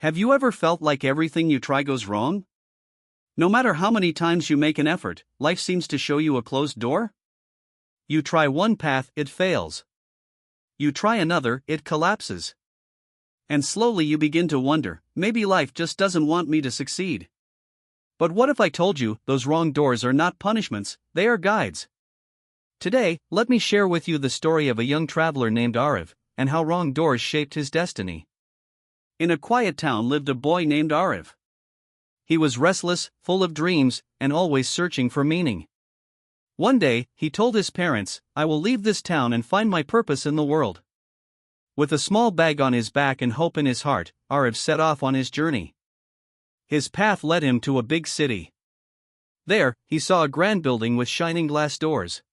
Have you ever felt like everything you try goes wrong? No matter how many times you make an effort, life seems to show you a closed door? You try one path, it fails. You try another, it collapses. And slowly you begin to wonder, maybe life just doesn't want me to succeed. But what if I told you, those wrong doors are not punishments, they are guides? Today, let me share with you the story of a young traveler named Aarav, and how wrong doors shaped his destiny. In a quiet town lived a boy named Aarav. He was restless, full of dreams, and always searching for meaning. One day, he told his parents, "I will leave this town and find my purpose in the world." With a small bag on his back and hope in his heart, Aarav set off on his journey. His path led him to a big city. There, he saw a grand building with shining glass doors.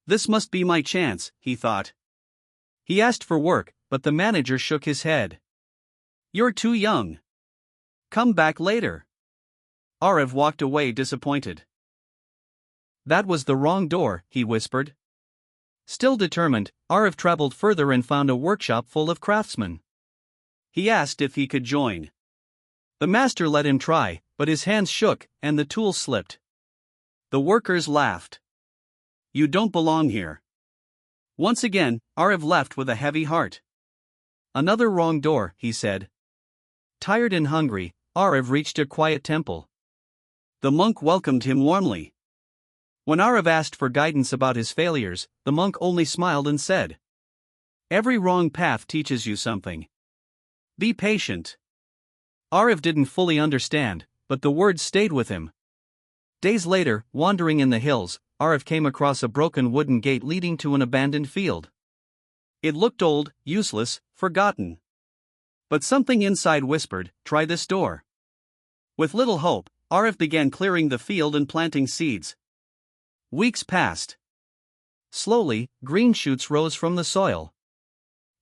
This must be my chance, he thought. He asked for work, but the manager shook his head. "You're too young. Come back later." Aarav walked away disappointed. "That was the wrong door," he whispered. Still determined, Aarav traveled further and found a workshop full of craftsmen. He asked if he could join. The master let him try, but his hands shook, and the tools slipped. The workers laughed. "You don't belong here." Once again, Aarav left with a heavy heart. "Another wrong door," he said. Tired and hungry, Aarav reached a quiet temple. The monk welcomed him warmly. When Aarav asked for guidance about his failures, the monk only smiled and said, "Every wrong path teaches you something. Be patient." Aarav didn't fully understand, but the words stayed with him. Days later, wandering in the hills, Aarav came across a broken wooden gate leading to an abandoned field. It looked old, useless, forgotten. But something inside whispered, "Try this door." With little hope, Aarav began clearing the field and planting seeds. Weeks passed. Slowly, green shoots rose from the soil.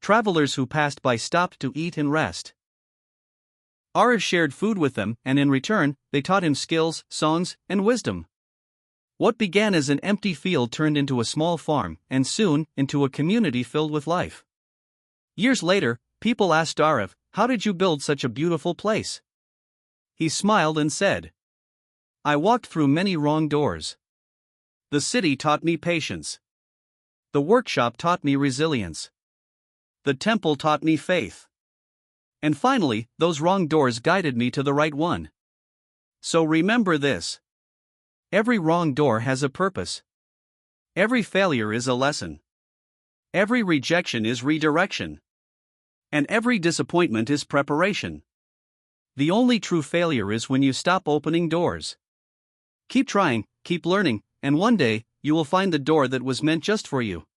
Travelers who passed by stopped to eat and rest. Aarav shared food with them, and in return, they taught him skills, songs, and wisdom. What began as an empty field turned into a small farm, and soon, into a community filled with life. Years later, people asked Aarav, "How did you build such a beautiful place?" He smiled and said, "I walked through many wrong doors. The city taught me patience. The workshop taught me resilience. The temple taught me faith. And finally, those wrong doors guided me to the right one." So remember this. Every wrong door has a purpose. Every failure is a lesson. Every rejection is redirection. And every disappointment is preparation. The only true failure is when you stop opening doors. Keep trying, keep learning, and one day, you will find the door that was meant just for you.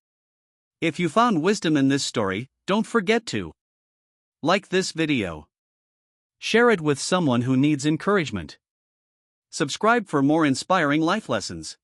If you found wisdom in this story, don't forget to like this video. Share it with someone who needs encouragement. Subscribe for more inspiring life lessons.